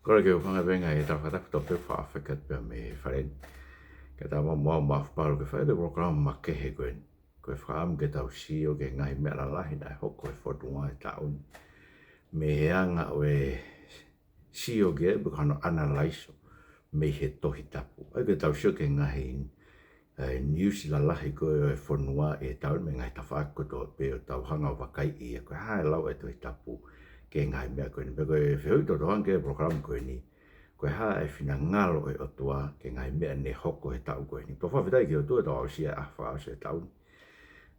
Kore ke ufanga venga e tawhata kutope whaafakat pia me wharen. Ke tau mua paru ke whae de program ma kehe koen. Koe whaam ke tau si o ke ngahi mea lalahi nai hoko e whodunga e taun. Me heanga o e si o ke e bukano analaiso me he tohi tapu. Ai ke tau si o ke ngahi Niusi lalahi koe e whonua e taun me ngai tawhaakoto pe o tau hanga o wakai i e koe hae lau e tohi tapu ke ngahi mea koen. Pe koe whioi to tohan ke program koe ni. Koe haa e whina ngalo e otua ke ngai mea ne hoko he tau koe ni. Pua whawhitai ki o tua tau ausia a wha ausia tau.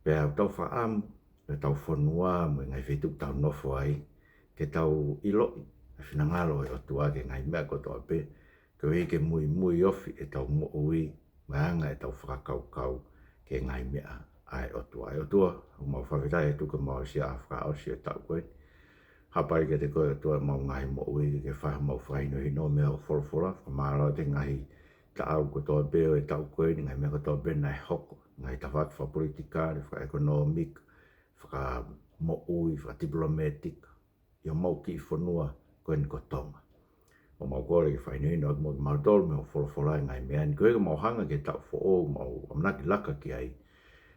Pea tau whaamu, e tau whanua mo ngai whetuk tau nofo ai. Ke tau iloi, e whina ngalo e otua ke ngai mea kotoa pe. Koe hei ke mui ofi e tau mo ui, maanga e tau whakakau ke ngai mea ai otua. E otua, mau whawhitai e tuka mau ausia a wha ausia tau koe ni. Hapai ke te koe tua mau ngahi mo ui ke whaha mau whaino hino mea o wholawhola. Whamaro te ngahi ta au kotoa beo e tau koe ni ngai mea kotoa beo nai hoko. Ngai ta whaka wha politika, wha ekonomik, whaka mo ui, wha diplomatic. Ia mau ki whanua koe ni ko Tonga. O mau kore ke whaino hino mo mau tolu mea o wholawhola ngai mea. Ni koe ka mau hanga ke tau fo o mau amnaki laka ki ai.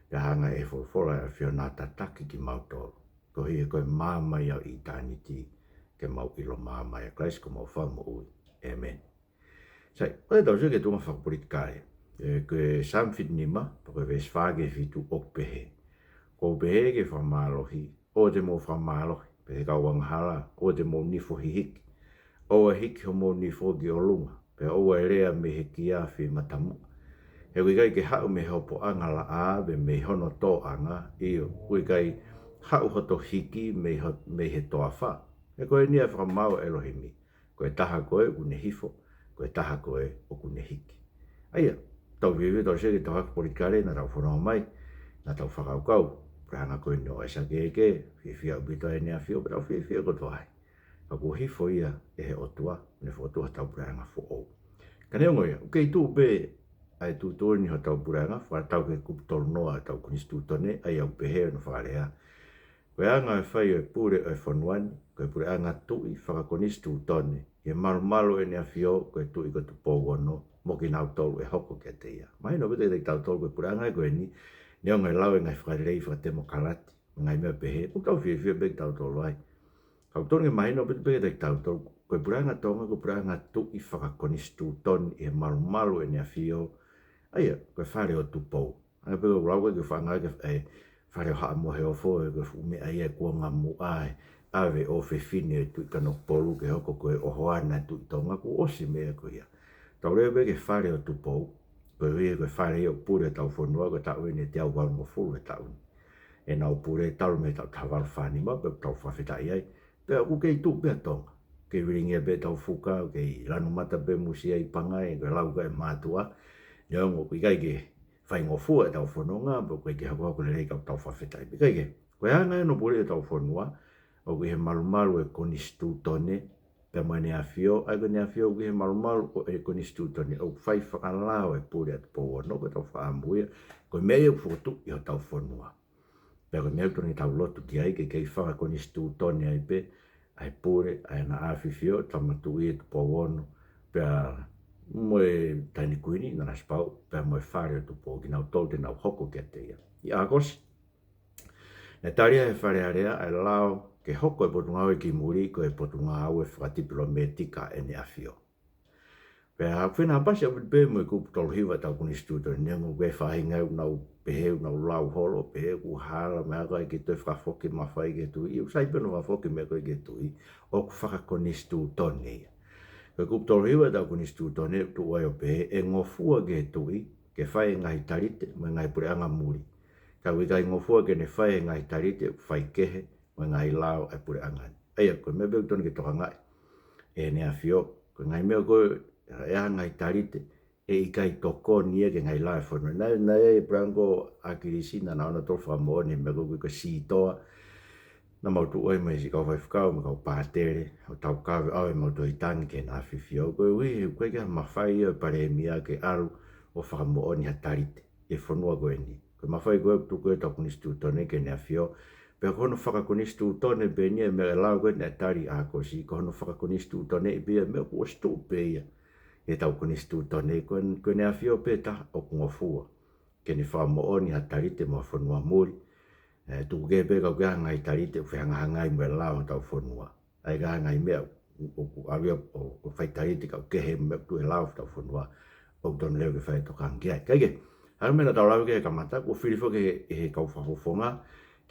Pea hanga e wholawhola e whio nā tataki ki mau tolu. Ko hi e koe māmai au i tāniti ke mau ilo māmai a Christ ko mau whamu ui. Amen. Sai, koe tau se ke tunga whakapolitikare. Koe samfit nima, pa koe ves whage fitu ok pehe. Ko pehe ke whamalohi, o te mo whamalohi, pehe kau wanghala, o te mo nifo hihiki. O a hiki ho mo nifo ki o lunga, pe o a rea me he ki a whi matamu. He kui kai ke hau me hopo anga la a, me hono tō anga, iyo, kui kai hau hoto hiki me he toa wha. E koe nia whakamau Elohimi. Koe taha koe kune hifo, koe taha koe o kune hiki. Aia, tau vivi tau seke tau haka polikare na tau whanau mai, na tau whakaukau. Pranga koe no e sa keke, whiwhia ubito e nea whio, pero whiwhia koto ai. Ako hifo ia e he otua, ne whotua tau pranga fo ou. Kane ongo ia, ukei tū pe ai tū tōni ho tau pranga, whakatau ke kuputoro noa tau kunistu tone, ai au pehe no whakarea. Koe anga e whai e pure e whanuani, koe pure anga tui whakakonistu tone, e malu e nea whio, koe tui ko tu pōgono, mo ki nau tolu e hoko ke te ia. Mai no bete tau tolu koe pure anga e koe ni, ne o ngai lau e ngai whakarei whakatemo kalati, ngai mea pehe, u tau whiwhia bek tau tolu ai. Kau tonu e mai no bete tau tolu, koe pure anga tonga, koe pure anga tui whakakonistu tone, e malu e nea whio, aia, koe whare o tu pō. Anga peko rau koe whangai ke whare o haa mohe o fōe, koe fume ai e kua ngā mu ai, awe o whewhine e tui kano polu ke hoko koe o hoana tui tonga, ku osi mea koe ia. Tau reo ke whare o tu pō, koe hui koe whare o pure tau whanua, koe tau ene te au walmo fulu e tau. E nau pure tau me tau tawal whani ma, pe tau whawhetai ai, pe aku kei tu pia tonga. Kei wiringia pe tau fuka, kei lanu mata pe musia i pangai, koe lau koe mātua, Niongo kui kai ke whai ngofua e tau whanonga, po koe ke hako le rei kau tau whawhetai. Pe kai ke, koe hanga e no pure e tau whanua, o kui he malu e konistu tone, pe moe nea whio, ai koe nea whio kui he malu o e konistu tone, o whai whakalao e pure at pōwa, no koe tau whaamuia, koe mea u whotu i ho tau whanua. Pe koe mea toni tau lotu ki ai, ke kei whaka konistu tone ai pe, ai pure, ai na awhi whio, tamatu i e tu pōwono, pe a moe taini kuini na raspau pe moe whare tu po ki nau tau te nau hoko ke te ia. I agos, ne taria e whare area ai lao ke hoko e potunga au e ki muri ko e potunga au e whakatiplometika e ne awhio. Pe a whena hapasi au pe moe kupu tolu hiwa tau kuni stuto ni nengo kwe whahingau nau peheu nau lau holo, peheu ku hala mea koe ki tue whakafoki mawhai ke tui, iu saipeno whafoki mea koe ke tui, o ku whakakoni stuto ni ia. Koe kuptoro hiwa tau kuni stu tone tu wai o pehe e ngofua ke tui ke whai ngai tarite me ngai pure anga muri. Ka wikai ngofua ke ne whai ngai tarite whai kehe me ngai lao e pure anga. Eia koe me beu tone ke toka ngai e nea whio. Koe ngai mea koe e ngai tarite e ikai toko nia ke ngai lao e whanua. Nai e prango akirisina na ona tofa mo ne me koe si toa na mau tu oi mai si kau whai whakau, me kau pātere, o tau kawe au e mau tu i tangi ke nā whiwhio. Koe ui, koe kia mawhai e pare mia ke aru o whakamooni ha tarite, e whanua koe ni. Koe mawhai koe tu koe tau kunistu tone ke nea whio, pe kono whakakonistu tone pe nia me lau koe ne tari a kosi, kono whakakonistu tone i pia me ko stu pe ia. E tau konistu tone koe ne awhio pe ta o kungofua. Ke ni wha mo oni ha tarite mo whanua muri. Tu ke pe kau kia ngai tarite u whianga ngai me lau tau whanua. Ai ka ngai mea o awia o whai tarite kau kehe me tu e lau tau whanua. O ton leo ke whai tokan kia. Kaike, hara mena tau lau ke kamata ko whirifo ke he kau whahofonga.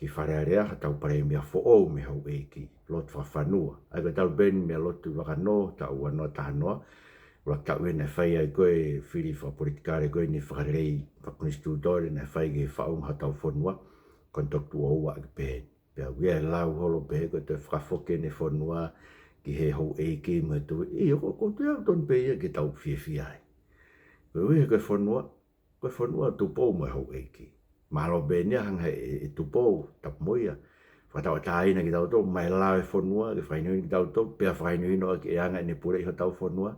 Ki wharearea ha tau pare mea fo'ou me hau eiki, lot whawhanua. Ai ka tau ben mea lotu wakano, tau wanoa tahanoa, ula tau e ne whai ai koe whiri whapolitikare koe ni whakarei whakunistu dore ne whai ke whaung ha tau whanua, kon toktu o ua ke pehe. Pea wea lau holo pehe koe te whakafoke ne whanua ki he hau eiki me tu, i ko te au ton pehe ke tau whiawhia ai. Koe wea koe whanua tu pou me hau eiki. Malo benia hanga e tupo tap moia. Whatau taina ki tau tau, mai lao e whanua, ke whainui ki tau tau, pia whainui no ki anga ne pure i ho tau whanua.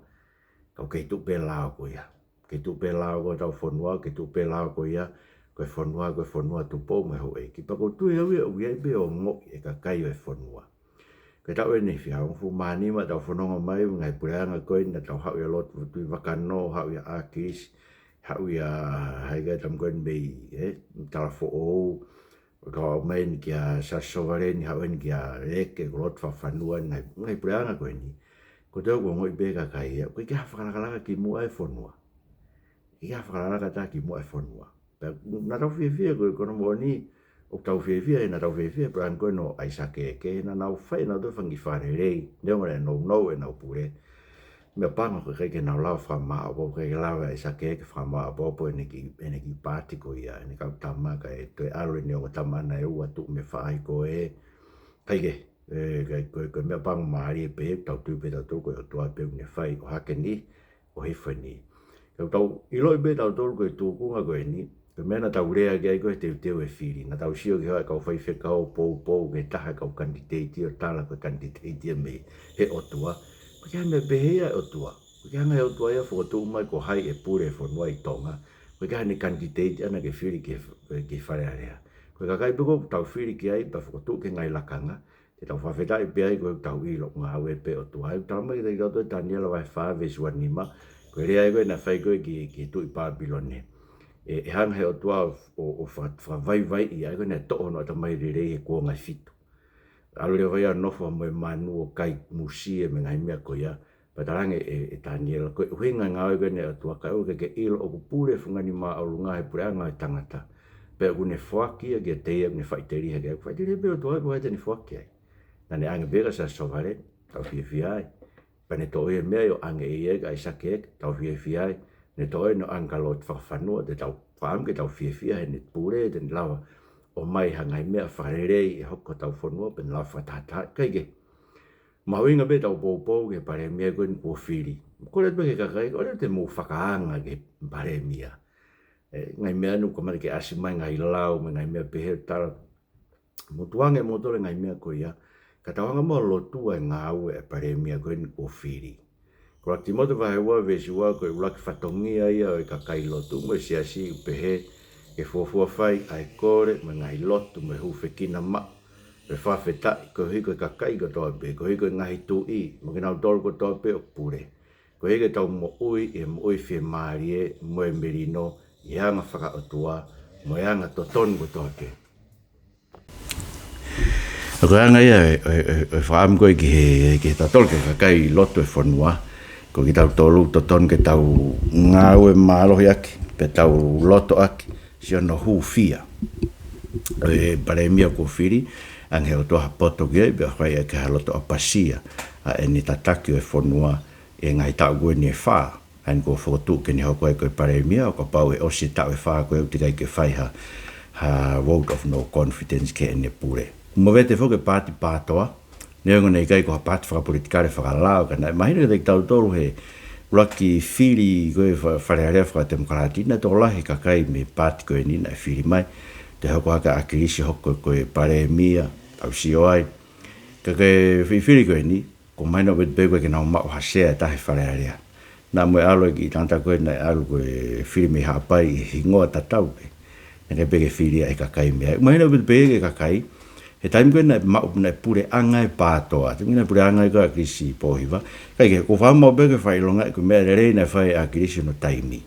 Kau kei tu pe lao ko ia. Kei tu pe lao ko tau whanua, kei tu pe lao ko ia. Koe whanua tupo me ho e. Ki pako tui au ia ui e be o ngok e ka kai o e whanua. Ke tau e ne whia, fu manima tau whanonga mai, ngai pure anga koe, na tau hau ia lot, tui wakano, hau ia akis, hau ia haiga tam koen bei tala fo'ou ka main kia sa sovereign hau en kia eke lot fa fanua ngai preanga koen ni ko te ko ngoi be ka kai ko kia whakalaka ki mua e fonua kia whakalaka ta ki mua e fonua na tau whiawhia ko no mo ni o tau whiawhia na tau whiawhia preanga koen no aisake ke na nau whai na tau whangi wharerei neonga no e nau pure me panga ko ke na la fra ma o ke la e sa ke fra ma po ne ki party ko ia ne ka tama ka e to alo ne o tama na e o tu me fai ko e kai ko me panga ma ri pe tau tu pe tau ko to pe ne fai o ha ke ni o he fani tau i loi be tau to ko tu ku ga ko ni ke me na tau rea ke ko te e fili na tau sio ke ka fai fe ka o po ke ta ka candidate o tala ko candidate me he o tua Porque me behea o tua. Porque anga o tua ia whakatu mai ko hai e pure whanua i Tonga. Porque ane candidate ana ke whiri ke wharearea. Koe ka kai piko tau whiri ki ai pa whakatu ke ngai lakanga. Te tau whawhetai pe ai koe tau ilo ngā ue pe o tua. Ai tau mai te tau toi taniela vai whawe suanima. Koe rea koe na whai koe ki tui Pabilone. E hanga he o tua o whawai i ai koe na to'o no ata mai rirei e kua ngai fitu. Alo le vai nofo mo manu o kai musie me ngai mea ko ia patarange e taniela ko huinga ngau ke ne atua ka o ke ilo o pure fungani ma o lunga e pure anga tangata pe ku ne foaki ke te ne faiteri ke faiteri be o to ko te ne foaki na ne anga bega sa sovare tau fiai pa ne to e me o anga e ga isa ke tau fiai ne to no anga lot fa fanu de tau fam ke tau fiai ne pure de lava o mai hangai mea wharerei e hoko tau whanua pen la whatata kaike. Mawinga be tau pōpō ke pare mea koen kua whiri. Kore te ke kakai, kore te mō whakaanga ke pare mea. Ngai mea nu kamari ke asi mai ngai lau me ngai mea pehe tala. Motuange motore ngai mea ko ia. Ka tauanga mo lotua e ngā ue e pare mea koen kua whiri. Kora ti moto vahewa vesiwa koe ulaki whatongia ia o e kakai lotu mo si asi pehe ke fuafua whai ai kore me ngai lotu me hufekina ma e whawhetai ko hiko kakai ko toa pe ko hiko ngahi tu i mo kina utoro ko toa pe o pure ko hiko tau mo ui e mo ui whi maari e mo e merino i hanga whaka otua mo e hanga toton ko toa pe ko hanga ia e whaam koe ki he tatol ke kakai lotu e whanua ko ki tau tolu toton ke tau ngau e maalohi aki pe tau loto aki si ono hufia. E pare mia ko whiri, ange o toha poto gie, bea whai e ke haloto a pasia, a e ni tataki o e whanua e ngai tau goe ni e whaa, an ko whotu ke ni hoko e koe pare mia, o ka pau e osi tau e whaa koe uti kai ke whai ha vote of no confidence ke ene pure. Mo vete whoke pāti pātoa, neongo nei kai ko ha pāti whakapolitikare whakalao, kana mahina te tau toru he, Raki whiri koe wharearea whakatemakarātina tō lahi kakai me pāti koe nina e whiri mai. Te hoko haka akirisi hoko koe pare mia, tau si oai. Ka koe whiri koe ni, ko maina wet be koe ke nau mao hasea tahe wharearea. Nā moe alo ki tanta koe nai alo koe whiri me hapai i hingoa tatau pe. Nā ke peke whiri e kakai mea. Maina wet be ke kakai, he taim koe na pure anga e pātoa, te mina pure anga e koe a kirisi pōhiwa, kai ke ko whamau beke whai longa, ko mea rei na whai a kirisi no taimi,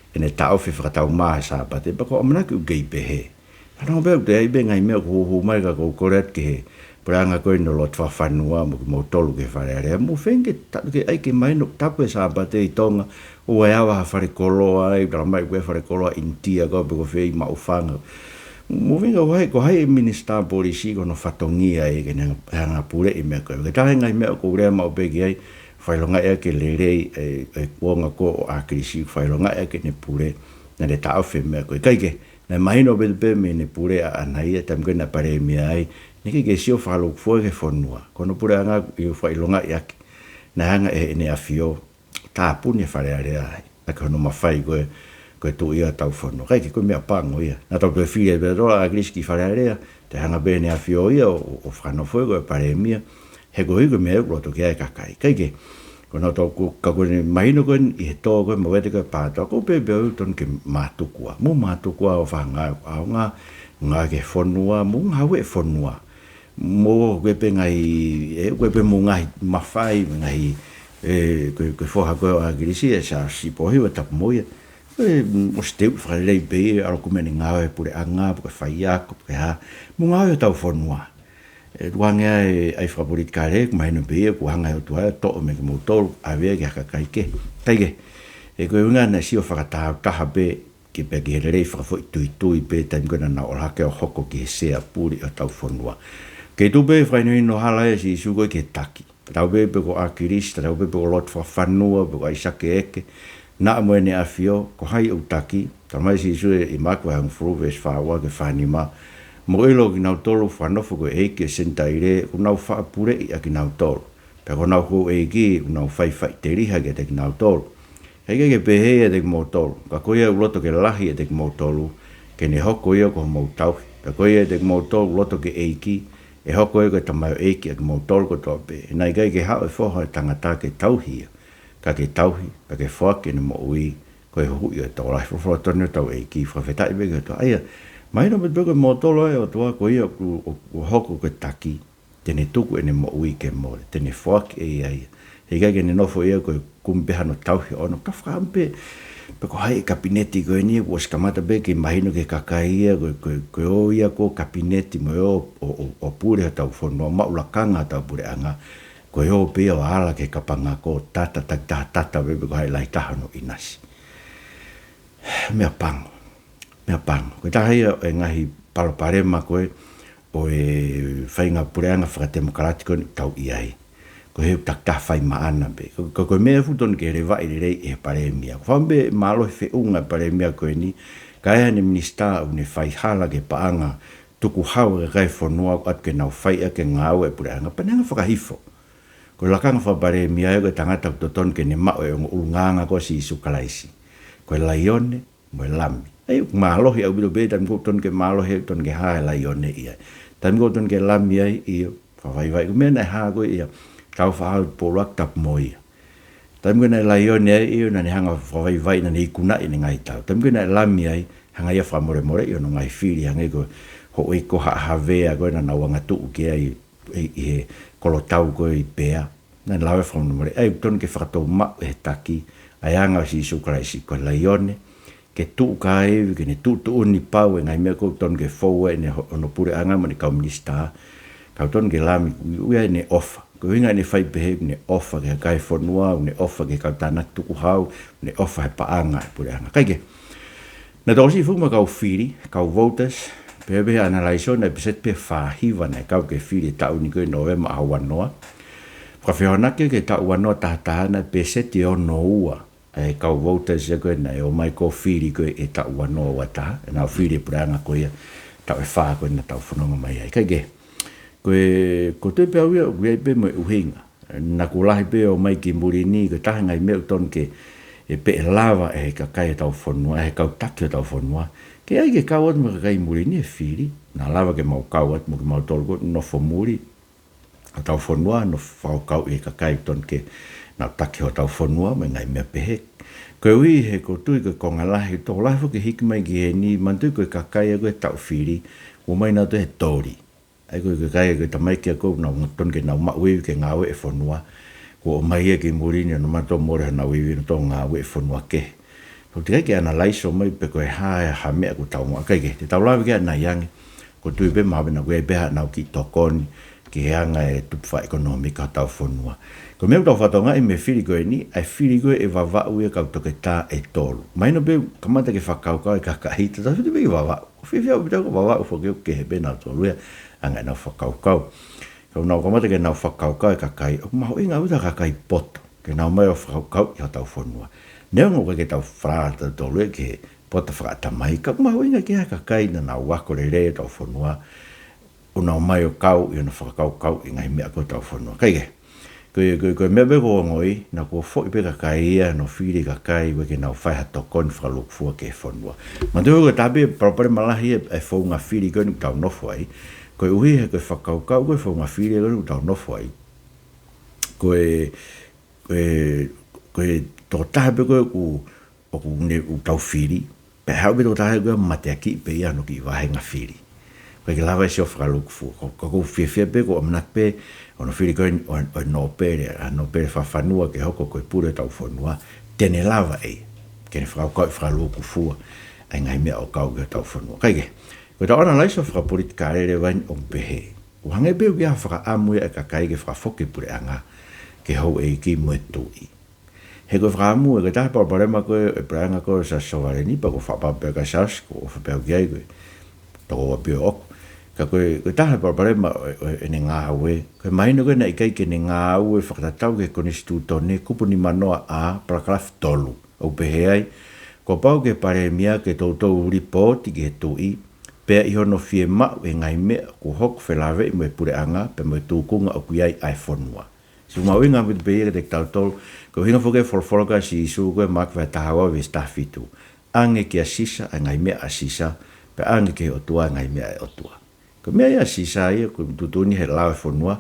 e ne tau whi whakatau maa sa pate, pa ko amanaki u gei pehe. Whanau bea te aibe ngai mea ko hu mai ka ko koreat ke he, pure anga koe no lot whawhanua, mo ki mo tolu ke whare area, mo whenge, tatu ke aike mai no tapu e sa pate i Tonga, o e awa ha whare koloa, e kala mai koe whare koloa intia, ko pe ko whei ma ufanga, mo venga ko hai minister polisi ko no fatongia e ke nga pure i me ko ke tahe ngai me ko rea ma opeki ai whailonga e ke le rei e kuonga ko o a krisi whailonga e ke ne pure na le tau whi me ko kai ke na mahino belpe me ne pure a anai e tam ke na pare me ai ne ke sio Fakalukufua ke whonua kono pure anga i whailonga e ake na hanga e ne awhio tā puni e whare area ai a kono mawhai koe ko tu ia tau fono kai ko mea pango ia na tau pe file be rola a griski farea te hanga bene a fio ia o frano fuego e pare mia he go higo me lo to ke kai ke ko no to ka ko ni mai no ko i to ko mo vete ko pa to ko pe be ton ke matukua o fanga nga ke fonua mo ha we fonua mo ke pe ngai e ko pe mo ngai mafai ngai ko fo ha ko a grisi e sa si po hi tap mo ia o steu fra lei be aro come ni ngā e pure anga po fai ako po ha mo ngā e tau fonua e duanga ai fra politika re mai no be ko hanga e tua to me mo tol a ve ke kai ke e ko nga na si o fakata ta be ke pe ke re fra fo tu be ta ngona na o ha ke o hoko ke se a puri o tau fonua ke tu be fra no hala e si su ko ke taki tau be ko a kirista tau be ko lot fa fanua ko ai sa ke eke na mo ne afio ko hai utaki ta mai si su e makwa ang fruves fa wa ke fanima mo elo ki na tolo fa no fo e ke sentaire ko na fa pure i ki na tolo pe ko na ko e ki na fa te riha ke te na tolo e ke pe he de mo tolo ka ko ia loto ke lalahi de mo tolo ke ne hoko ia ko mo tau pe ko ia de mo tolo loto ke e ki e hoko ia ko ta mai e ki mo tolo ko to pe na ke ha e fo ha tangata ke tau hi ka ke tauhi, ka ke whake ni mo ui, ko e hui o tau lai, whawha tonu tau e ki, whawhetai wege o tau, aia, mai no me bego mo tolo e o tua, ko ia o hoko ke taki, tene tuku e ne mo ui ke more, tene whake e aia, he kai ke ne nofo ia ko e kumpeha no tauhi ono, ka whakampe, pe ko hai kapineti ko e ni, ko skamata be ke mahino ke kakaia, ko o ia ko kapineti mo o pure tau whono, maulakanga tau pure anga, ko yo pe o ala ke kapanga ko tata be ko hai lai tahano inasi me pango ko tahi e ngahi paloparema ko o e fainga pureanga fra demokratiko tau iai ko he tak fai maana be ko me futon ke reva i e paremia ko fambe malo fe unga paremia ko ni kai ni minista une fai hala ke paanga tuku hau e kai fonua at ke na fai ke ngau e pureanga pananga whakahifo ko lakanga fa bare mia ko tangata toton ke ne ma e nganga ko si sukalaisi ko laione mo lami ai malo hi au be tan ko ton ke malo he ton ke ha laione ia tan ko ton ke lami ai i fa vai ko mena ha ko ia ka fa po lak tap moi tan ko na laione ai na ni hanga fa vai na ni kuna i ngai ta tan ko na lami ai hanga ia fa more i no ngai fili hanga ko ho e ko ha vea ko na wanga tu ke ai e kolo tau ko i pea na lawe from no ai ton ke fato ma e taki ai anga si su kraisi ko laione ke tu kai ke ne tu ni pau ngai me ko ton ke fo ne no pure anga mo ni komunista ka ton ke lami u ne off ko inga ne fai be ne off ke kai fo noa ne off ke ka tana tu hau ne off pa anga pure anga kai ke na dosi fu ma ka fili ka voters Pebe analiso na biset pe fahiva na kau ke fili tau ni ko novema awanoa. Profeona ke tau wanoa tahana biset yo noa. E kau voters ko na o mai ko fili ko e tau wanoa wata na fili pranga ko ia tau e fa ko na tau fononga mai ai kai ge. Ko te pe au we pe mo uhinga. Na ko lahi pe o mai ki murini ko tahanga i me ton ke e pe lava e ka kai tau fonua e kau takio tau fonua. Ke ai ke kawat mo kai muri ni fili na lava ke mau kawat mo ke mau tolgo no fo muri atau fonua no fo kau e ka kai ton ke na taki ho tau fonua me ngai me pehe ko wi he ko tu ke konga lahi to lahi fo ke hikmai ge ni mantu ko ka kai ko tau fili ko mai na to he tori ai ko kai ko tamai ke ko na ton ke na ma we ke ngawe e fonua ko mai ke morini no mato more na we no tonga we fonua ke ko te ke analyze mai pe ko ha me ko tau mo kai ke te tau la ke na yang ko tu be ma na we be na ki to kon ke anga e tu fa economic tau fonua ko me tau fa tonga e me fili ko ni ai fili ko e va va u e ka to ke ta e tolu mai no be kamata ke fa ka ka ka hita ta be va va fifia u ko va va u fo ke be na tolu anga na fa ka ko na ko mate ke na fa ka ka kai ma ho inga uta ka kai pot ke na mai o fa ka ya tau fonua ne ngo ke tau fra ta to le ke pot fra ta mai ka ma ho inga ke ka kai na wa ko le tau fonua una mai o kau i na fa ka inga me ko tau fonua kai ko me be ko ngoi na ko fo be ka kai no fili ka kai we ke na fa ha to kon fra lu fu ke fonua ma do ko tabe proper malahi e fo nga fili ko ni tau no foi ko uhi he ko whakaukau ko whaunga whiri ko tau nofo ai ko tō tahe pe ko u tau whiri pe hau pe tō tahe ko mateaki pe ia no ki wahenga whiri ko ke lawa Sio Fakalukufua ko whiwhia pe ko amnak pe ono whiri ko o no pere whawhanua ke hoko ko pure tau whanua tene lawa ei ke Fakalukufua ai ngai mea o kau ke tau whanua kai ko ta ona laiso fra politika re van o behe o hange be ya fra amu e ka kai ke fra foke pure anga ke ho e ki mo tui he ko fra amu e ta pa problema ko e pranga ko sa sovareni pa ko fa pa pe ka sas ko fa pe ge ko to o pe ok ka ko ta pa problema e nga we ko mai no ko na kai ke nga we fa ta tau ke constituto ne ku ni manoa a paragraph tolu o behe ai ko pa ke pare mia ke to report ke tui pe i hono fie ma e ngai me ko hok felave me pure anga pe me tukunga o kuiai iPhone wa so ma winga with be de tauto ko hinga foke for ka si su ko mak va tawa vi stafitu ange ki asisa ngai me asisa pe ange ke o tua ngai me o tua ko me ya asisa ia ko tutuni he la iPhone wa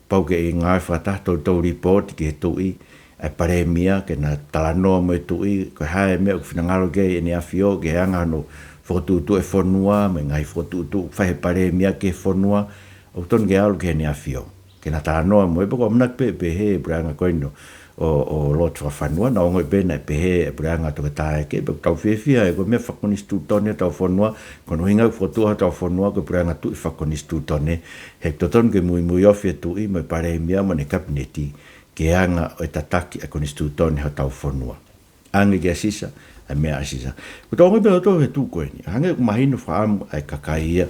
pau ke ngai fa ta to report ke tui e pare mia ke na talano me tui ko ha me o fina ngalo ke ni afio ke anga no fotutu e fonua me ngai fotutu fa he pare mia ke fonua o ton ge al ke ni afio ke na tano mo e ko mnak pe he branga ko no o lot fa fanua na ngoi pe na pe he branga to ta ke pe tau fia e ko me fa kon instituto ne tau fonua ko no hinga fotu tau fonua ko branga tu fa kon instituto ne he to ton ke muy ofie tu i me pare mia mo ne kabineti ke anga o tataki a kon instituto ne tau fonua ange ge sisa a mea asisa. Ko tōngi pēo tō he tūkoe ni. Hange mahino whaamu ai kakaia.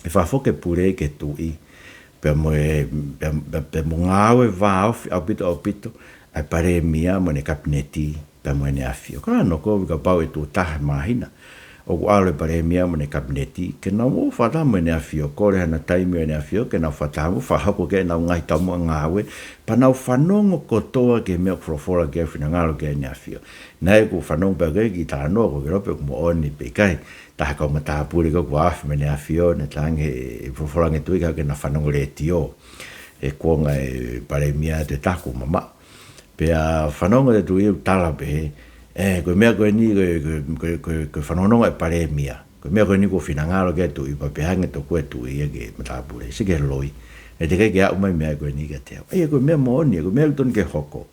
E whafoke pure ke tui. Pea mo ngāwe vāofi au pito. Ai pare mia mo ne kabineti. Pea mo ne awhio. Kora no ko wika pau e tū tahe mahina. O ku alo e pare mia mo ne kabineti. Ke nau mo whatamu e ne awhio. Kore hana taimi e ne awhio. Ke nau whatamu. Whahako ke nau ngai tamu a ngāwe. Pa nau whanongo kotoa ke mea kurofora ke whina ngalo ke ne awhio. Nai ko whanong pa kai ki tā no ko kerope ko mo oni pe kai ta ka ma ta puri ko waf me ne afio ne tang e profolange tu ka ke na whanong le tio e ko nga e pare mia te taku mama pe a whanong e tu i tala pe ko mea ko ni ko whanong e pare mia ko mea ko ni ko finangalo ke tu i pa pe hange to ko tu i ke ma ta puri se ke loi e te ke a umai mea ko ni ke te e ko mea mo oni ko mea ton ke hoko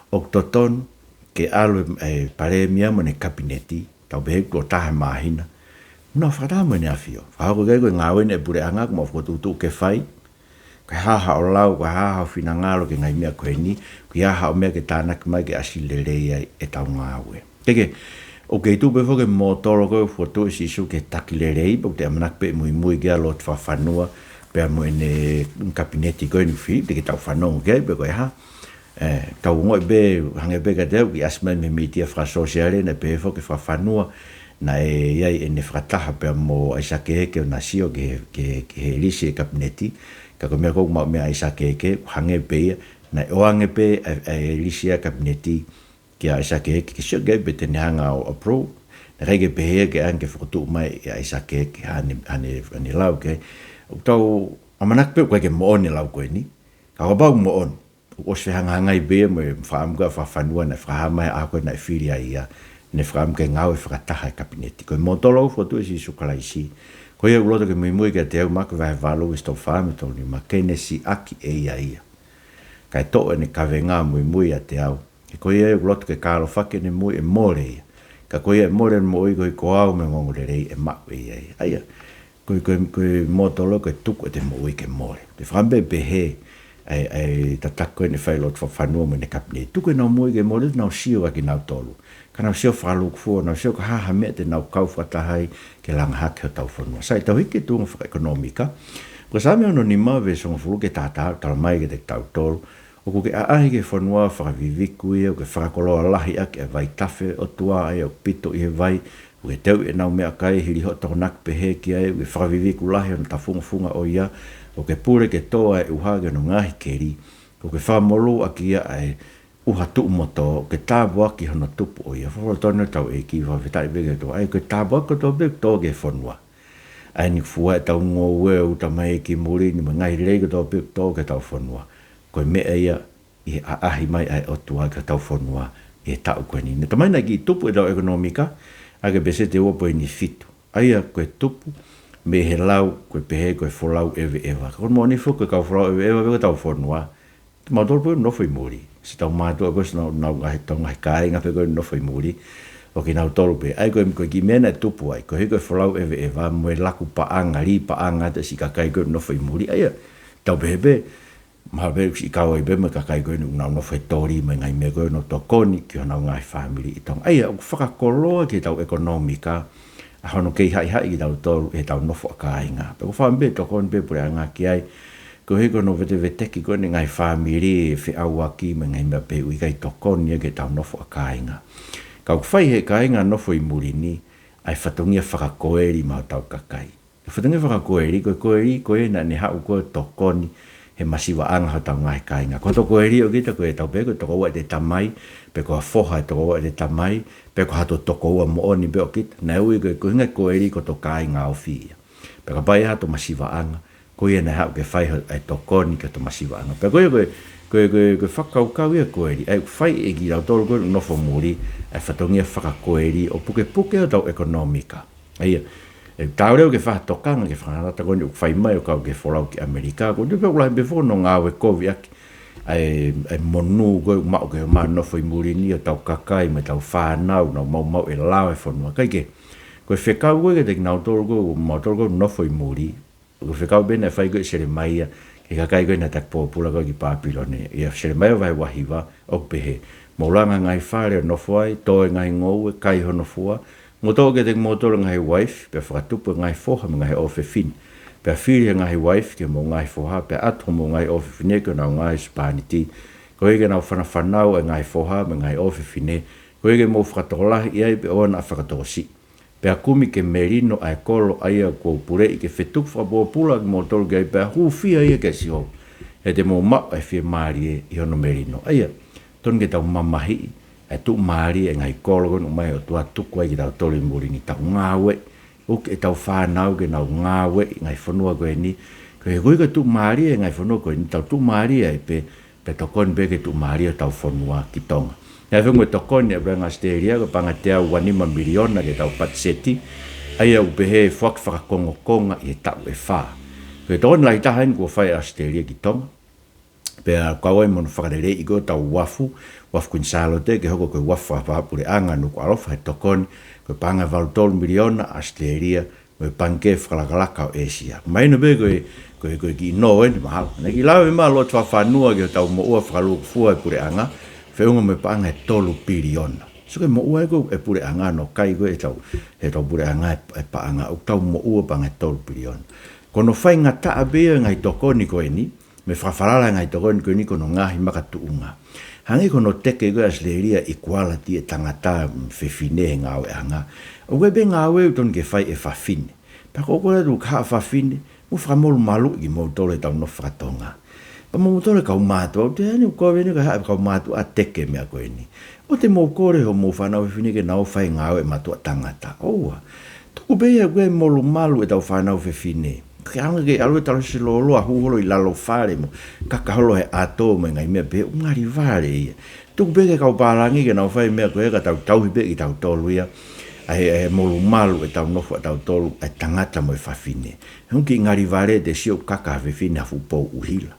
oktoton ke alo e pare mia mo ne kabineti tau behe ko tahe mahina no whata mo ne awhio whako kei koe ngāwe ne pure anga ko mawhko tutu ke whai ko haha o lau ko haha o whina ngalo ke ngai mea koe ni ko haha o mea ke tānak mai ke asile rei ai e tau ngāwe keke o kei tu befo ke motoro koe whotu e sisu ke takile rei po te amanak pe mui ke alo te whawhanua pe mo ne kabineti koe ni whi te ke tau whanong kei pe koe ha tau ngoi be hange be ka tau ki asma me media fra sociale na pe fo ke fra fanua na e ia e ne frataha pe mo isa ke na sio ke lisi kabineti ka ko me ko ma me isa ke hange be na o hange be e lisi kabineti ki isa ke sio ge be te hanga o pro na rege be ke anke foto mai isa ke ani lau ke tau amanak pe ko ke mo ni lau ko ni ka ba mo on o se hanga ngai be mo fam ga fa fanua na fra mai a ko na filia ia ne fram ke ngau e fra ta kabineti ko motolo foto si su kala isi Ko ia uloto ke mui ke te au maka vai valu i sto whameto ni ma kene si aki e ia. Kai to e ne kawe ngā mui a te au. Ko ia uloto ke kālo whake ne mui e more ia. Ka ko ia e more mo i ko au me ngongore rei e mau ia. Aia, koe motolo koe tuku e te mo i ke more. Te whambe behe ai tatako e ne whailot whanua mo ne kapne. Tuku e nau mo i ke more nau sio aki nau tolu. Ka nau sio whakalukufua, nau sio ka haha mea te nau kau whatahai ke langa hake o tau whanua. Sai tau hiki tunga whakaekonomika. Ko sa mea no ni mawe songa fulu ke tātau, tala mai ke te tau tolu. O ko ke aahi ke whanua whakaviviku ia, o ke whakakoloa lahi ake e vai tafe o tua ai, o pito i he vai, o ke teu e nau mea kai, hiri ho toko nak pehe ki ai, o ke whakaviviku lahi o ta funga o ia, o ke pure ke toa e uhage no Ngaahi keri, o ke whamolu aki ia ai, uha tu moto, o ke tābu aki hono tupu o ia, whawara tonu tau e ki whawhetai bege to, ai, ke tābu aki to beg to ke whanua. Ai ni fua e tau ngō ue o ta mai ki muri, ni Ngaahi rei to beg to ke tau whanua. Koe mea ia i ahi mai ai o tua ka tau whanua e tau koe ni. Ne tamaina ki tupu e tau ekonomika, a ke bese te uapo i ni fitu. Aia koe tupu, me he lau, koe pehe, koe wholau ewe ewa. Koe mo ni fuku kau wholau ewe ewa, koe tau whanua. Te mautoro koe nofo i muri. Si tau mātua koe si nau ngahi tonga he kāinga pe koe nofo i muri. O ki nau tolu pe. Ai koe ki mena e tupu ai. Koe he koe wholau ewe ewa, moe laku paanga, ri paanga, te si kakai koe nofo i muri. Aia, tau pehe mabe si kawa i bema ka kai koe nau no whetori mai ngai mea koe no tokoni ki o nau Ngaahi family i tonga. Aia, o whakakoloa ki tau ekonomika, a hono kei hai ki tau toru e tau nofo a kāinga. Peko whambe tokoni pe pure a ngā ki ai, ko heko no veteki koe ni Ngaahi family e whi au aki mai ngai mea pe ui kai tokoni e ki tau nofo a kāinga. Kau whai he kāinga nofo i muri ni, ai whatongia whakakoeri mau tau kakai. Whatongia whakakoeri, koe na ni hau koe tokoni, he masiwa anga ho tau Ngaahi kāinga. Ko toko e rio kita koe tau peko toko ua te tamai, peko a whoha toko ua te tamai, peko hato toko ua mooni peko kita. Nai ui koe hinga koe ri ko to kāinga o whia. Peko pai hato masiwa anga, koe na hau ke whai ai tokoni ke to masiwa anga. Peko koe whakaukau ia koe ri, ai whai e ki rau tolu koe nofo muri, ai whatongia whakakoe ri o puke o tau ekonomika. Aia, e tau reo ke whahatokanga ke whanarata koni o whai mai o kau ke wholau ki Amerika. Ko te pekula he befo no ngā we kovi aki. Ai monu koe mao ke maa nofo i muri ni o tau kakai me tau whanau na mau e lao e whanua. Kai ke, koe whekau koe ke te kinau toro koe o mau toro koe nofo i muri. Koe whekau bena e whai koe sere mai ia ke kakai koe na tak pōpula koe ki Pāpilone. Ia sere mai o vai wahiwa o pehe. Maulanga ngai whare o nofo ai, toe ngai ngou e kai hono fua. Moto ke te motoro ngai wife, pe whakatupu ngai foha me ngai ofe fin. Pe whiri ngai wife ke mo ngai foha, pe atu mo ngai ofe fine ke nau ngai spaniti. Ko eke nau whanawhanau e ngai foha me ngai ofe fine. Ko eke mo whakatokolahi iai pe ona whakatokosi. Pe akumi ke merino ai kolo aia ko pure i ke whetuk whakapopula ki motoro ke ai pe hufia ia ke si hou. E te mo mao e whia maari e i hono merino. Aia, ton ke tau mamahi e tu maari e ngai kolo kono mai o tua tuku ai ki tau tolu i muri ni tau ngāwe. Uke e tau whanau ke nau ngāwe i ngai whanua koe ni. Ko e koe ka tu maari e ngai whanua koe ni tau tu maari e pe tokoni pe ke tu maari e tau whanua ki Tonga. Ngai whanua tokoni e brenga steria ko panga te au 1 miliona ke tau patseti. Aia upehe whak whakakongo konga i e tau e wha. Ko e tokoni lai tahain kua whai a steria ki Tonga. Pea kawai mono whakarere i go tau wafu kuin salo te ke hoko koe wafu hapapure anga nuku alofa he tokoni koe panga valu 12 miliona Australia koe panke whakalakalaka o Asia. Maino be koe ki no ni mahal. Neki lawe maa loa tua whanua ke tau mo ua whakalukufua e pure anga whiunga me panga he 3 biliona. So koe mo ua e koe e pure anga no kai koe he tau pure anga e paanga o tau mo ua panga he 3 biliona. Kono whai ngata abea ngai tokoni koe ni me whawharala ngai tokoni koe ni kono Ngaahi makatuunga. Hangi kono teke koe asleria equality e tangata whewhine he ngāwe anga. O koe be ngāwe uton ke whai e whawhine. Pako koe tu ka whawhine, mu whamolu malu i mo tole tau no whakatonga. Pa mo tole kau mātua, o te hani koe vene ka hae kau mātua a teke mea koe ni. O te mo kore ho mo whanau whine ke nau whai ngāwe matua tangata. Oua, tuku beia koe molu malu e tau whanau whewhine. Ke anga ke alue talo se lolo a huholo i lalo whare mo. Kakaholo he ato me ngai mea pe ungari whare ia. Tuku peke kau pārangi ke nau whai mea koe ka tau tauhi pe ki tau tolu ia. ai molu malu e tau nofu tau tolu ai tangata mo fafine hunki ngari vale de sio kaka fefine fu po uhila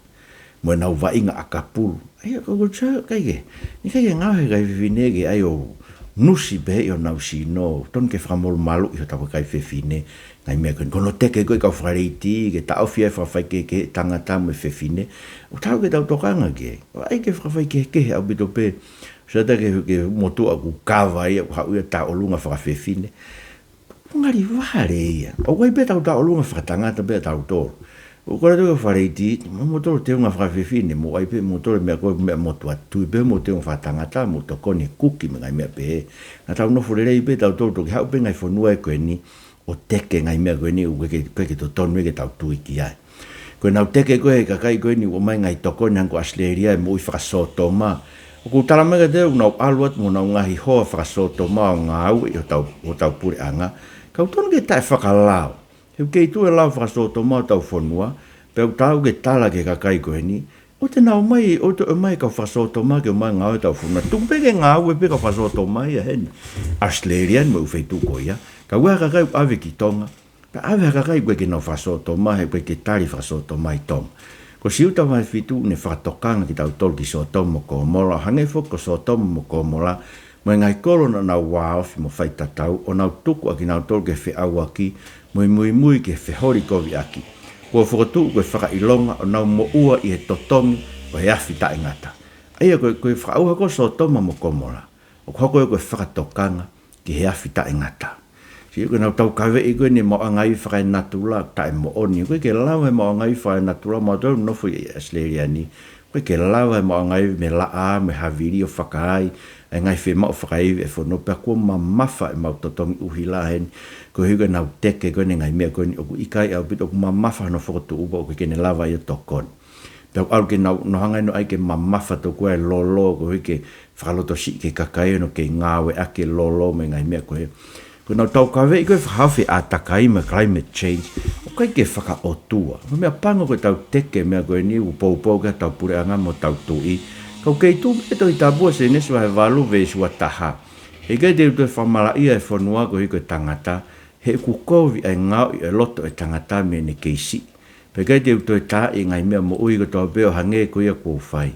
mo na va inga akapulu ai ko cha kai ni kai nga he kai fefine ge ai o nusi be o na usi no ton ke fra molu malu i tau kai fefine ngai me kon no teke ko ka fraiti ge ta ofia fra fai ke tangata mo fefine o tau ke tau tokanga ge ai ke fra fai ke au bitope Sata ke motu aku kava ia hau ia ta olunga whakawhewhine. Ngari whare ia. O kai pe tau ta olunga whakatangata pe tau tōru. O kore tau whareiti, motoro te unga whakawhewhine, mo ai pe motoro mea koe mea motu atu, pe mo te unga whakatangata, mo to kone kuki me ngai mea pe. Nga tau nofu rerei pe tau tōru toki hau pe ngai whanua e koe ni, o teke ngai mea koe ni, koe ke to tonu e ke tau tui ki ai. Koe nau teke koe kakai koe ni, o mai ngai toko ni anko asleria e mo i whakasoto maa. O ku tala mega te unau aluat mo na ngahi hoa whakasoto mao ngau i o tau pure anga. Kau tonu ke tae whakalao. Heu kei tu e lau whakasoto mao tau whanua, pe au tau ke tala ke kakai koe ni. O te nao mai, o te mai kau whakasoto mao ke o mai ngau e tau whanua. Tung pe ke ngau e pe kau whakasoto mai a heni. Australian mo ufeitu ko ia. Kau wea kakai ave ki Tonga. Pe ave kakai koe ke nao whakasoto mai, koe ke tali whakasoto mai Tonga. Ko siuta mai fitu ne whakatokanga ki tau tolu ki sotomo ko mola. Hange fo ko sotomo mo ko mola. Mo ngai kolo na nau waofi mo whai tatau. O nau tuku aki nau tolu ke whi au aki. Mui ke whi hori kovi aki. Ko whakotu koe whakailonga o nau mo ua i he totongi o he afi ta ingata. Aia koe whakauha ko sotomo mo ko mola. O koe whakatokanga ki he afi ta ingata. Si ko na tau kawe i koe ni mo angai whakai natula tae mo oni. Koe ke lawa mo angai whakai natula mo tau nofu i Australia ni. Koe ke lawa mo angai me laa, me haviri o whakai. E ngai whi mao whakai e whono pia kua ma mafa e mau totongi uhila hen. Koe hiuka nau teke koe ni ngai mea koe ni oku ikai au pito oku ma mafa no whakotu upo koe ke ne lawa i o tokon. Pia au ke no hangai no ai ke ma mafa to koe lolo koe ke whakaloto si ke kakai no ke ngawe ake lolo me ngai mea koe. Ko nau tau kawe i koe whahawhi a takai me climate change, o kai ke whaka otua. Ko mea pango koe tau teke mea koe ni u pou ka tau pure anga mo tau tui. Kau kei tu me tau i tabua se nesu hae walu ve sua taha. E kai te utoi whamala ia e whanua koe i koe tangata, he ku kovi ai ngau i e loto e tangata me ne keisi. Pe kai te utoi ta i ngai mea mo ui ko tau beo hange koe ia kua whai.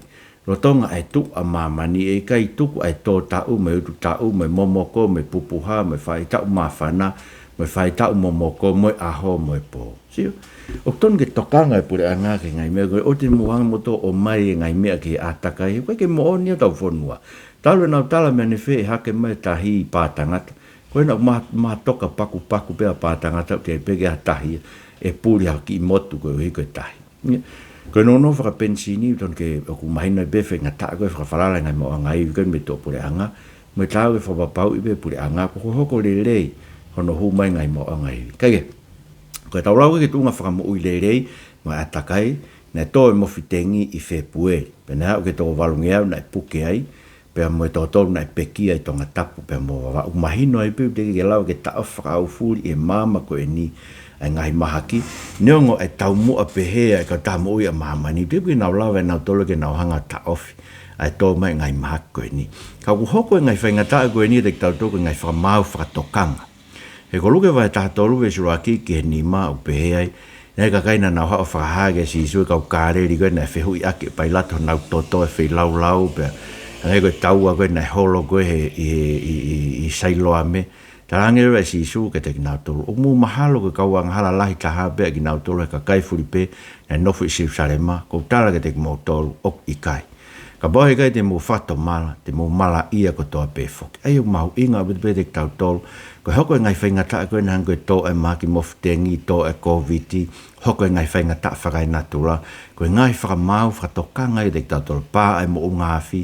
Rotonga ai tu a mamani e kai tuku ai tō tau me utu tau me momoko me pupuha me whai tau mawhana me whai tau momoko me aho me po. Sio? O ton ke tokanga e pure anga ke ngai mea koe o te muhanga moto o mai e ngai mea ke atakai koe ke mo onia tau whonua. Talu nau tala mea ne whee hake mai tahi pātangata. Koe nau toka paku pea pātangata ke peke a tahi e puri haki i motu koe hiko e tahi. Koe no whakapensini, ton ke oku mahina i befe ngā tā koe whakawhalala ngai mo angai koe me tō pure anga. Me tāu e whapapau i be pure anga, ko hoko le rei, hono hu mai ngai mo angai. Kaige, koe tau lau ke tūnga whakamu ui le rei, mo atakai, nei tō e mowhitengi i whepue. Pena hau ke tō walungi au nai puke ai, pea mo e tō tōru nai peki ai tonga tapu, pea mo wawau mahino ai piu teke ke lau ke tā whakau furi e māma koe ni, ai ngai mahaki neongo e tau mua pehea e ka tamu ui a mahamani pipi nau lawa e nau tolo ke nau hanga ta ofi ai tō mai ngai mahaki koe ni ka hoko e ngai whaingata e koe ni te tau toko ngai whakamau whakatokanga he ko luke vai tātolu e suraki ki he nima o pehea nei ka kaina nau hao whakahage si isue kau kāreri koe nei whehui ake pai lato nau toto e whei lau lau pea ngai koe taua koe nei holo koe i sailoa me Tarangi rewa si isu ke te kinau tolu. O mu mahalo ke kauang hala lahi taha bea kinau tolu e ka kai furipe na nofu isi usarema. Ko tala ke te kinau tolu ok ikai. Ka bohe kai te mu fato mala, te mu mala ia ko toa pefok. Ai o mahu inga abitu te kinau tolu. Ko hoko e ngai whaingata koe na hanko e tō e maki mofitengi, tō e COVID-i. Hoko e ngai whaingata whakai natura. Ko e ngai whakamau, whakatokanga i te kinau tolu. Pā e mo ungafi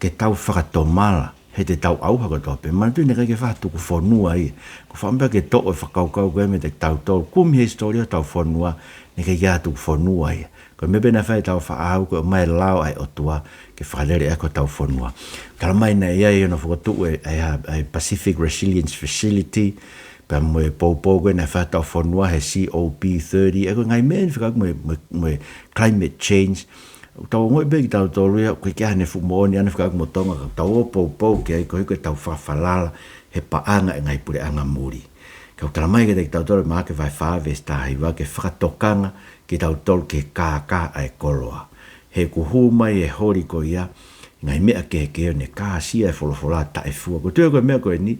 ke tau whakatomala. He te tau auha ko tope, mana tui ne kai ke whātu ku whonua i. Ko whaambea ke tō e whakaukau koe me te tau tōru. Kumi he historia tau whonua, ne kai ke hātu ku whonua i. Ko me bena whai tau whaahau ko mai lao ai otua ke whakalere e ko tau whonua. Kala mai na ia i ono whakatu e Pacific Resilience Facility, pa mo e pou koe na whai tau whonua he COP30, e ko ngai mea ni whakau mo climate change, tau ngoi be tau tolu ia ko kia ne fu mo ni ana fa mo tonga tau po ke ko tau falala he paanga ngai pure anga muri ka tala mai ke tau tolu ma ke vai fa vesta i va ke fa tokanga ke tau tolu ke ka ai koloa he ku huma e hori ko ia ngai me ke ne ka sia e folofola ta e fu ko te ko me ko ni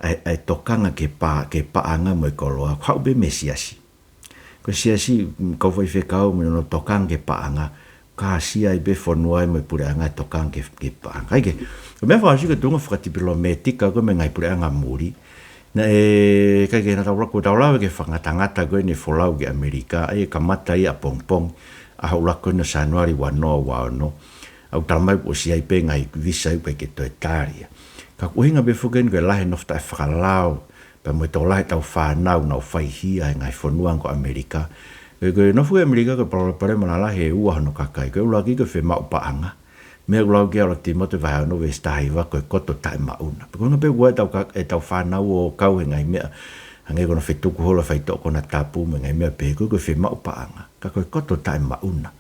ai tokanga ke paanga mo koloa ka be mesiasi ko siasi ko foi fe ka mo no tokanga ke paanga ka sia i be fonua me pure anga tokang ke paanga ke me fa si ke tunga fa ti kilometika ko me ngai pure anga muri na ka ke na tau ko tau la ke fa ngata ko ni folau ke Amerika ai ka mata ia pong a ho la ko na January wa no au tamai o si ai pe ngai visa pe ke to etaria ka ko hinga be fugen ke lahe no sta fa lao pe mo to la tau fa na fai hia ngai fonua ko Amerika e no fu Amerika ko para mana he ua no kakai ko la ki ko fe ma paanga me lo ke ora ti mo te va no vesta i va ko to ta ma una ko no pe wa tau ka e tau fa na o kau ngai me ngai ko no fe tu ko la fai to ko na tapu me ngai me pe ko fe ma paanga ka ko to ta ma una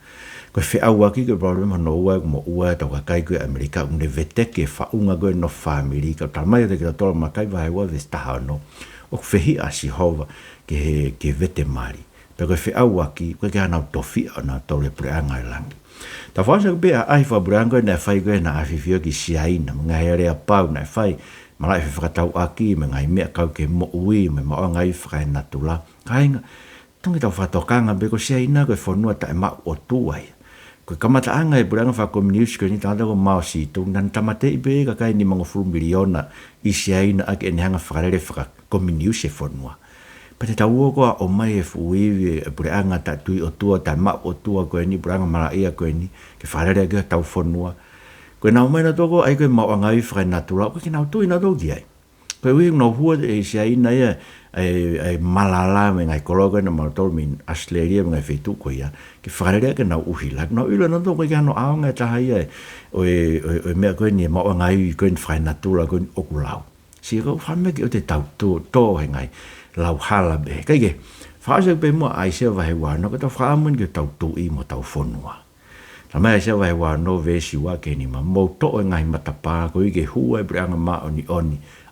ko fe au ki ko problema no wa mo ua tau ka kai ko Amerika un de vete ke fa unga go no family ka ta mai de que to ma kai va wa vesta no o fe hi asi hova ke vete mari pero fe au aki ko ke ana tofi ana tole preanga lang ta fasa be ai fa branco na fai go na afifio ki siaina nga ere pau na fai mala fe fratau aki me ngai me ka ke mo ui me mo ngai fra natula kainga tungi ta fa tokanga be ko siaina ko fonua ta ma o tuai ko kamata anga e branco fa communist ko ni ta ko mau si tu nan tamate be ka kai ni mo fu miliona i siaina ak en hanga fra le fra communist e fonua pate tau ko o mai e fui pure anga ta tui o tua ta ma o tua ko ni puranga mala ia ko ni ke farere ke tau fonua ko na mai na to ko ai ko ma anga i fra natura ko ke na tu ina do gi ai ko wi no hu e sia ina ia ai malala me ngai kologa na mal tol min asleria me ngai fitu ko ia ke farere ke na uhila no ilo no to ko ga no anga ta ia o me ko ni ma anga i ko in fra natura ko o kulau si ko fa me ke o te tau to ngai lau hala be kai ke fa se pe mo ai se vai wa no ko fa mun ke tau tu i mo tau fonua ta mai se vai wa no ve si wa ke ni ma mo to ngai mata pa ko i ke hu ai branga ma oni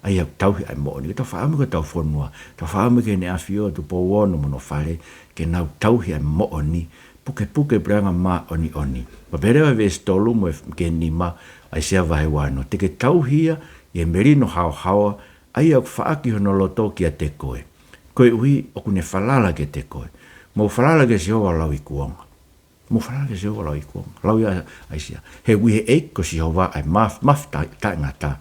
ai tau ai mo ni ta fa mo ko tau fonua ta fa mo ke ne afio tu po wono mo no fare ke na tau ai mo oni puke branga ma oni ma bere ve stolu mo ke ni ma ai se vai wa no te ke tau hia e merino hao ai au fa ki no lo to ki te koe koe ui o kune falala ke te koe. Mo falala ke si hoa lau i kuonga. Mo falala ke si hoa lau i kuonga. Lau ia aisia. He ui he eiko si hoa ai maf ta ngata.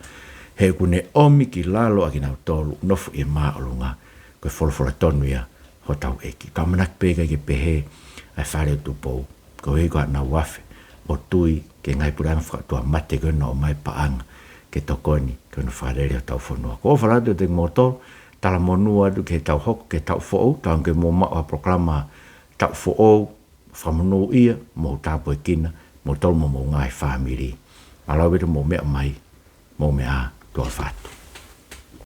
He kune omi ki lalo a ki nau tolu. Nofu i maa olunga. Koe folofola tonu ia ho tau eki. Ka manak pega ki pehe ai whare tu pou. Ko hei koa na wafe. O tui ke ngai puranga whakatua mate koe no mai paanga. Ke tokoni koe no wharere o tau whanua. Ko o wharatu te motor. Tala monua du ke tau hoko ke tau fo'o, tau ke mo maa proklama tau fo'o, whamunu ia, mo tāpo e kina, mo tolu mo ngai whamiri. Alau betu mo mea mai, mo mea tua whatu.